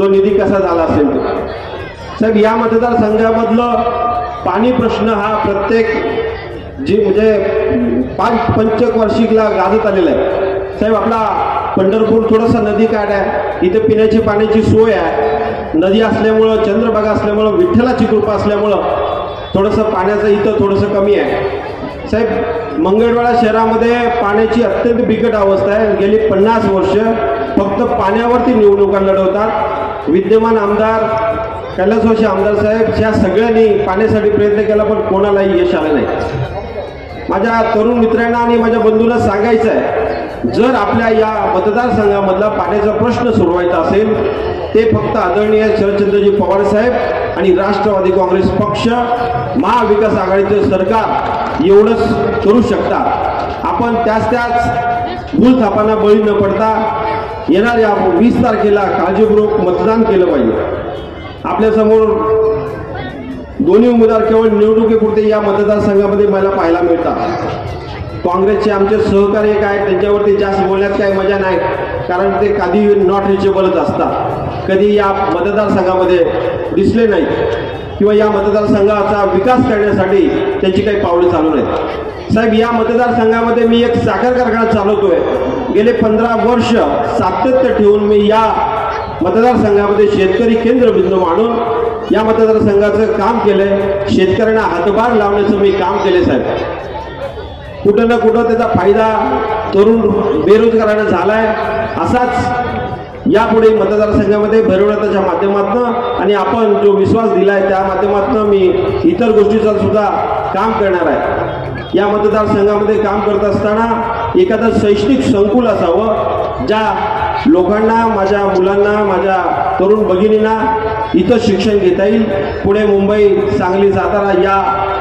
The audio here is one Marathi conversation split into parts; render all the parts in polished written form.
तो निधी कसा झाला असेल तो. साहेब, या मतदारसंघामधलं पाणी प्रश्न हा प्रत्येक म्हणजे पंचवार्षिकला गाजत आलेला आहे. साहेब, आपला पंढरपूर थोडासा नदी काठ आहे, इथे पिण्याची पाण्याची सोय आहे. नदी असल्यामुळं, चंद्रभागा असल्यामुळं, विठ्ठलाची कृपा असल्यामुळं थोडंसं पाण्याचं इथं थोडंसं कमी आहे. साहेब, मंगळवेढा शहरामध्ये पाण्याची अत्यंत बिकट अवस्था आहे. गेली 50 वर्ष फक्त पाण्यावरती निवडणुका लढवतात. विद्यमान आमदार कैलासवासी आमदार साहेब ह्या सगळ्यांनी पाण्यासाठी प्रयत्न केला, पण कोणालाही यश आलं नाही. माझ्या तरुण मित्रांना आणि माझ्या बंधूंना सांगायचं आहे, जर आपल्या या मतदारसंघामधला पाण्याचा प्रश्न सोडवायचा असेल, ते फक्त आदरणीय शरदचंद्रजी पवार साहेब आणि राष्ट्रवादी काँग्रेस पक्ष, महाविकास आघाडीचं सरकार एवढंच करू शकतात. आपण त्याच भूलथापांना बळी न पडता येणाऱ्या 20 तारखेला काळजीपूर्वक मतदान केलं पाहिजे. आपल्यासमोर दोन्ही उमेदवार केवळ निवडणुकीपुरते या मतदारसंघामध्ये मला पाहायला मिळतात. काँग्रेसचे आमचे सहकार्य काय, त्यांच्यावरती जास्त बोलण्यात काही मजा नाही, कारण ते कधी नॉट रिचेबलच असतात. कधी या मतदारसंघामध्ये दिसले नाही किंवा या मतदारसंघाचा विकास करण्यासाठी त्यांची काही पावले चालू नाहीत. साहेब, या मतदारसंघामध्ये मी एक साखर कारखाना चालवतोय. गेले 15 वर्ष सातत्य ठेवून मी या मतदारसंघामध्ये शेतकरी केंद्रबिंदू मानून या मतदारसंघाचं काम केलंय. शेतकऱ्यांना हातभार लावण्याचं मी काम केले. साहेब, कुठं ना कुठं त्याचा फायदा तरुण बेरोजगारांना झालाय. असाच यापुढे मतदारसंघामध्ये भरवण्याच्या माध्यमातून आणि आपण जो विश्वास दिलाय त्या माध्यमातून मी इतर गोष्टीचं सुद्धा काम करणार आहे. या मतदारसंघामध्ये काम करत असताना एखादं शैक्षणिक संकुल असावं, ज्या लोकांना, माझ्या मुलांना, माझ्या तरुण भगिनींना इथं शिक्षण घेता येईल. पुणे, मुंबई, सांगली, सातारा या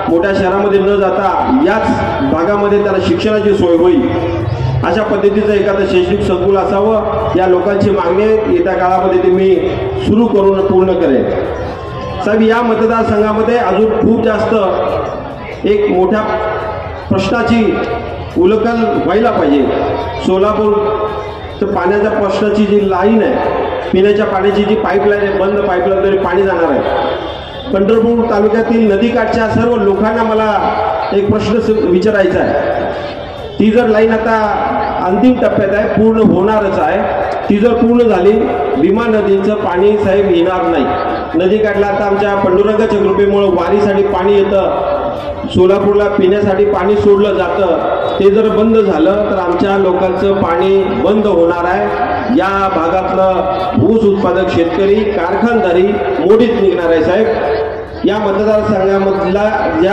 मोठ्या शहरामध्ये न जाता याच भागामध्ये त्याला शिक्षणाची सोय होईल, अशा पद्धतीचं एखादं शैक्षणिक संकुल असावं. या लोकांची मागणी येत्या काळामध्ये ते मी सुरू करून पूर्ण करेन. साहेब, या मतदारसंघामध्ये अजून खूप जास्त एक मोठ्या प्रश्नाची उलगडल व्हायला पाहिजे. सोलापूर पाण्याच्या प्रश्नाची जी लाईन आहे, पिण्याच्या पाण्याची जी पाईपलाईन आहे, बंद पाईपलाईन तरी पाणी जाणार आहे. पंढरपूर तालुक्यातील नदीकाठच्या सर्व लोकांना मला एक प्रश्न विचारायचा आहे. ती जर लाईन आता अंतिम टप्प्यात आहे, पूर्ण होणारच आहे. ती जर पूर्ण झाली, भीमा नदीचं पाणी साहेब येणार नाही. नदीकाठला आता आमच्या पांडुरंगाच्या कृपेमुळे वारीसाठी पाणी येतं, सोलापूरला पिण्यासाठी पाणी सोडलं जातं. ते जर बंद झालं तर आमच्या लोकांचं पाणी बंद होणार आहे. या भागातलं ऊस उत्पादक शेतकरी, कारखानदारी मोडीत निघणार आहे. साहेब, या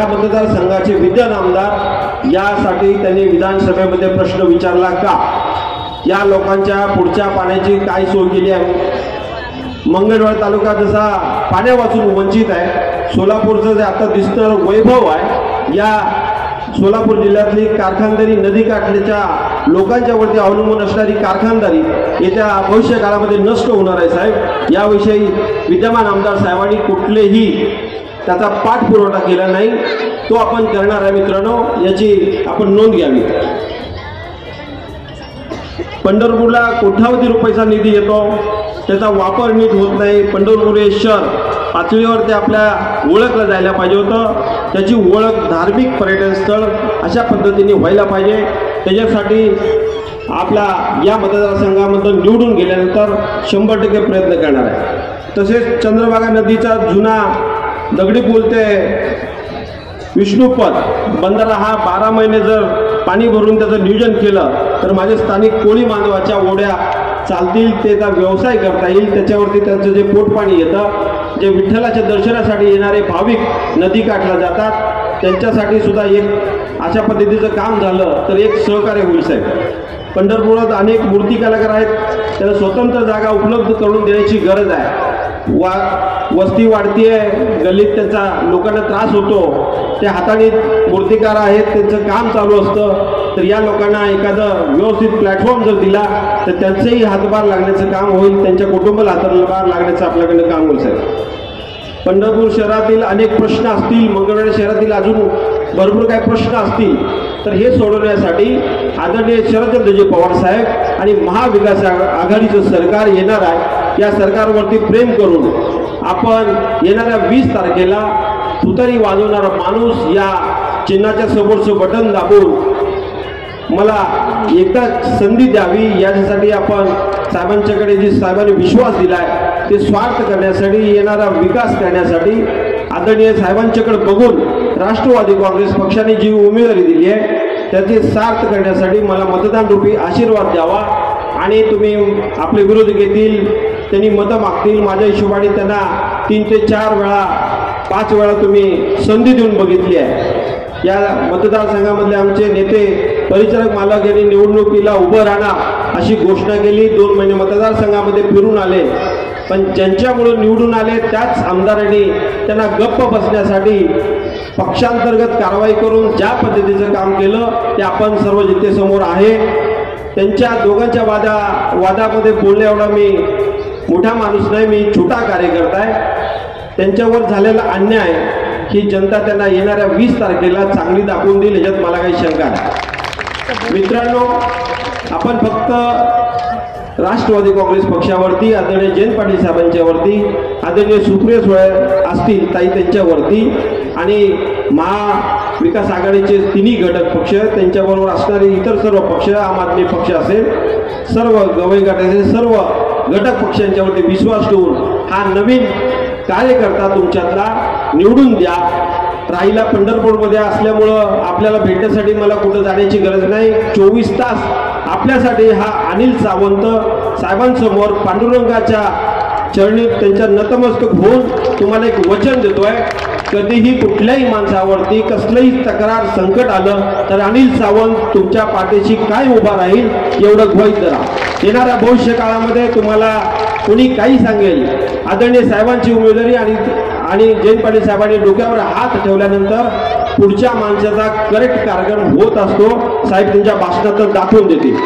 मतदारसंघाचे विद्यमान आमदार यासाठी त्यांनी विधानसभेमध्ये प्रश्न विचारला का? या लोकांच्या पुढच्या पाण्याची काय सोय केली आहे? मंगळवेढा तालुका जसा पाण्यापासून वंचित आहे, सोलापूरचं जे आता दिसणारं वैभव आहे, या सोलापूर जिल्ह्यातली कारखानदारी, नदीकाठच्या लोकांच्या वरती अवलंबून असणारी कारखानदारी येत्या भविष्य काळामध्ये नष्ट होणार आहे. साहेब, याविषयी विद्यमान आमदार साहेबांनी कुठलेही त्याचा पाठपुरवठा केला नाही. तो आपण करणार आहे. मित्रांनो, याची आपण नोंद घ्यावी. पंढरपूरला कोट्यावधी रुपयाचा निधी येतो, त्याचा वापर नीट होत नाही. पंढरपूर हे शहर पातळीवरती आपल्या ओळखलं जायला पाहिजे होतं. त्याची ओळख धार्मिक पर्यटन स्थळ अशा पद्धतीने व्हायला पाहिजे. त्याच्यासाठी आपला या मतदारसंघामधून निवडून गेल्यानंतर 100% प्रयत्न करणार आहे. तसेच चंद्रभागा नदीचा जुना दगडी पूल ते विष्णुपद बंधारा हा 12 महिने जर पाणी भरून त्याचं नियोजन केलं तर माझे स्थानिक कोळी बांधवाच्या ओढ्या चालतील, त्याचा व्यवसाय करता येईल. त्याच्यावरती त्यांचं जे पोटपाणी येतं, जे विठ्ठलाच्या दर्शनासाठी येणारे भाविक नदीकाठला जातात, त्यांच्यासाठी सुद्धा एक अशा पद्धतीचं काम झालं तर एक सहकार्य होईल. साहेब, पंढरपुरात अनेक मूर्ती कलाकार आहेत, त्यांना स्वतंत्र जागा उपलब्ध करून देण्याची गरज आहे. वस्ती वाढतीये, गल्लीत त्यांचा लोकांना त्रास होतो. ते हाताने मूर्तिकार आहेत, त्यांचं काम चालू असतं. तर या लोकांना एखादं व्यवस्थित प्लॅटफॉर्म जर दिला तर त्यांचंही हातभार लागण्याचं काम होईल, त्यांच्या कुटुंबाला हातभार लागण्याचं आपल्याकडनं काम होईल. साहेब, पंढरपूर शहरातील अनेक प्रश्न असतील, मंगळवेढा शहरातील अजून भरपूर काही प्रश्न असतील, तर हे सोडवण्यासाठी आदरणीय शरदचंद्रजी पवार साहेब आणि महाविकास आघाडीचं सरकार येणार आहे. या सरकारवरती प्रेम करून आपण येणाऱ्या 20 तारखेला तुतारी वाजवणारा माणूस या चिन्हाच्या समोरचं बटन दाबून मला एकदा संधी द्यावी याच्यासाठी आपण साहेबांच्याकडे जी साहेबांनी विश्वास दिलाय ते स्वार्थ करण्यासाठी, येणारा विकास करण्यासाठी आदरणीय साहेबांच्याकडे बघून राष्ट्रवादी काँग्रेस पक्षाने जी उमेदवारी दिली आहे त्याचे सार्थ करण्यासाठी मला मतदान रूपी आशीर्वाद द्यावा आणि तुम्ही आपले विरोध घेतील, त्यांनी मतं मागतील, माझ्या हिशोबाने त्यांना 3 ते 4 वेळा 5 वेळा तुम्ही संधी देऊन बघितली आहे। या मतदारसंघामधले आमचे नेते परिचारक मालक यांनी निवडणुकीला उभं राहणार अशी घोषणा केली, 2 महिने मतदारसंघामध्ये फिरून आले, पण ज्यांच्यामुळे निवडून आले त्याच आमदारांनी त्यांना गप्प बसण्यासाठी पक्षांतर्गत कारवाई करून ज्या पद्धतीचं काम केलं ते आपण सर्व जनतेसमोर आहे। त्यांच्या दोघांच्या वादामध्ये बोलण्या एवढा मी मोठा माणूस नाही, मी छोटा कार्यकर्ता आहे। त्यांच्यावर झालेला अन्याय ही जनता त्यांना येणाऱ्या 20 तारखेला चांगली दाखवून देईल याच्यात मला काही शंका नाही। मित्रांनो, आपण फक्त राष्ट्रवादी काँग्रेस पक्षावरती, आदरणीय जयंत पाटील साहेबांच्यावरती, आदरणीय सुप्रिया सुळे असतील ताई त्यांच्यावरती आणि महाविकास आघाडीचे तिन्ही घटक पक्ष त्यांच्याबरोबर असणारे इतर सर्व पक्ष, आम आदमी पक्ष असेल, सर्व गवई गटाचे सर्व घटक पक्षांच्यावरती विश्वास ठेवून हा नवीन कार्यकर्ता तुमच्यातला निवडून द्या। राहिला पंढरपूरमध्ये असल्यामुळं आपल्याला भेटण्यासाठी मला कुठं जाण्याची गरज नाही। 24 तास आपल्यासाठी हा अनिल सावंत साहेबांसमोर पांडुरंगाच्या चरणी त्यांच्या नतमस्तक होऊन तुम्हाला एक वचन देतोय, कधीही कुठल्याही माणसावरती कसलंही तक्रार संकट आलं तर अनिल सावंत तुमच्या पाठीशी काय उभा राहील एवढं ग्वाही करा। येणाऱ्या भविष्य काळामध्ये तुम्हाला कोणी काही सांगेल, आदरणीय साहेबांची उमेदवारी आणि जयंत पाटील साहेबांनी डोक्यावर हात ठेवल्यानंतर पुढच्या माणसाचा करेक्ट कार्यक्रम होत असतो, साहेब त्यांच्या भाषणातून दाखवून देतील।